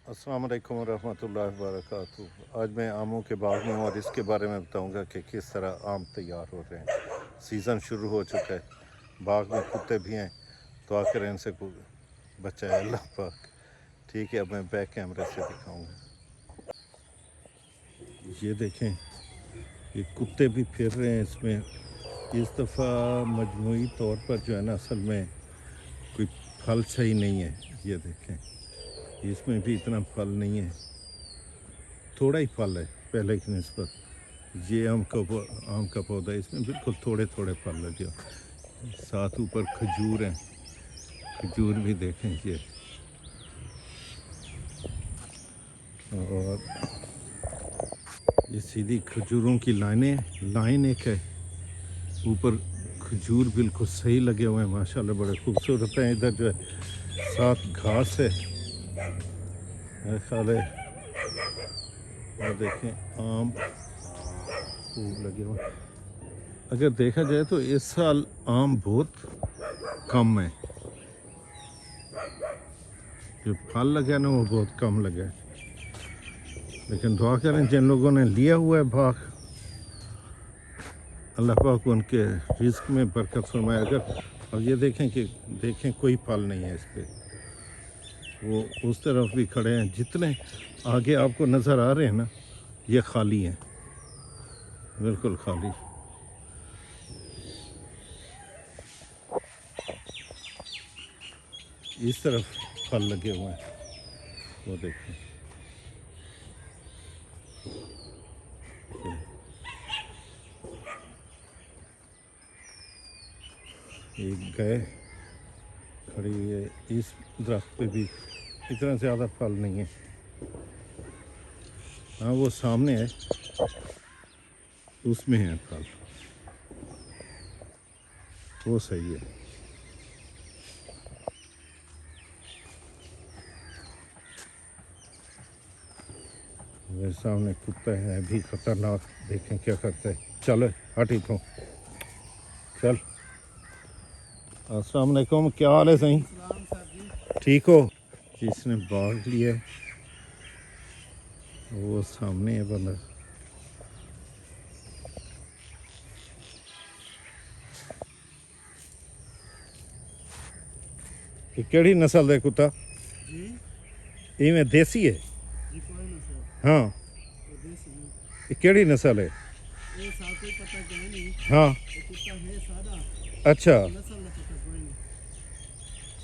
अस्सलाम वालेकुम रहमतुल्लाहि व बरकातुहू। आज मैं आमों के बाग में हूँ और इसके बारे में बताऊँगा कि किस तरह आम तैयार हो रहे हैं। सीज़न शुरू हो चुका है, बाग में कुत्ते भी हैं, तो आकर इनसे बचाए अल्लाह पाक। ठीक है, अब मैं बैक कैमरे से दिखाऊँगा। ये देखें, ये कुत्ते भी फिर रहे हैं इसमें। इस दफ़ा मजमूई तौर पर जो है ना, असल में कोई फल सही नहीं है। ये देखें, इसमें भी इतना फल नहीं है, थोड़ा ही फल है पहले की निस्बत। ये आम का पौधा है, इसमें बिल्कुल थोड़े थोड़े फल लगे। साथ ऊपर खजूर हैं, खजूर भी देखें ये। और ये सीधी खजूरों की लाइन एक है, ऊपर खजूर बिल्कुल सही लगे हुए हैं माशाल्लाह, बड़े खूबसूरत हैं। इधर जो है साथ घास है, मेरे ख्याल है। और देखें आम खूब लगे हुए। अगर देखा जाए तो इस साल आम बहुत कम है, जो फल लगे ना वो बहुत कम लगे। लेकिन दुआ करें जिन लोगों ने लिया हुआ है बाग, अल्लाह पाक उनके रिस्क में बरकत फरमाए। अगर और ये देखें कोई फल नहीं है इस पर। वो उस तरफ भी खड़े हैं, जितने आगे आपको नज़र आ रहे हैं ना, ये खाली हैं, बिल्कुल खाली। इस तरफ फल लगे हुए हैं, वो देखें। एक गाय खड़ी है, इस दरख्त पे भी इतना ज़्यादा फल नहीं है। हाँ, वो सामने है, उसमें है फल, वो सही है। मेरे सामने कुत्ता है भी खतरनाक, देखें क्या करता है। चलो हट इथों, चल। अस्सलाम वालेकुम, क्या हाल है सही? ठीक हो? जिसने बाग लिया है वो सामने है बंदा। ये केड़ी नस्ल है कुत्ता? ये में देसी है? हाँ, ये केड़ी नस्ल है? हाँ, अच्छा,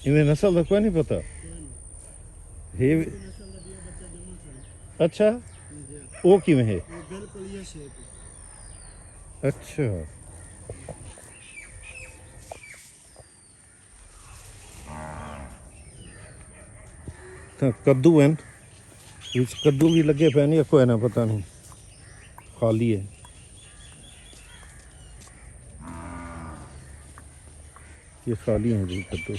इन्हें नस्ल का कोई नहीं पता। ये अच्छा, वो किवें है? अच्छा, तो कद्दू हैं, इस कद्दू भी लगे पे नहीं, कोई ना पता नहीं, खाली है। ये खाली हैं जी कद्दू।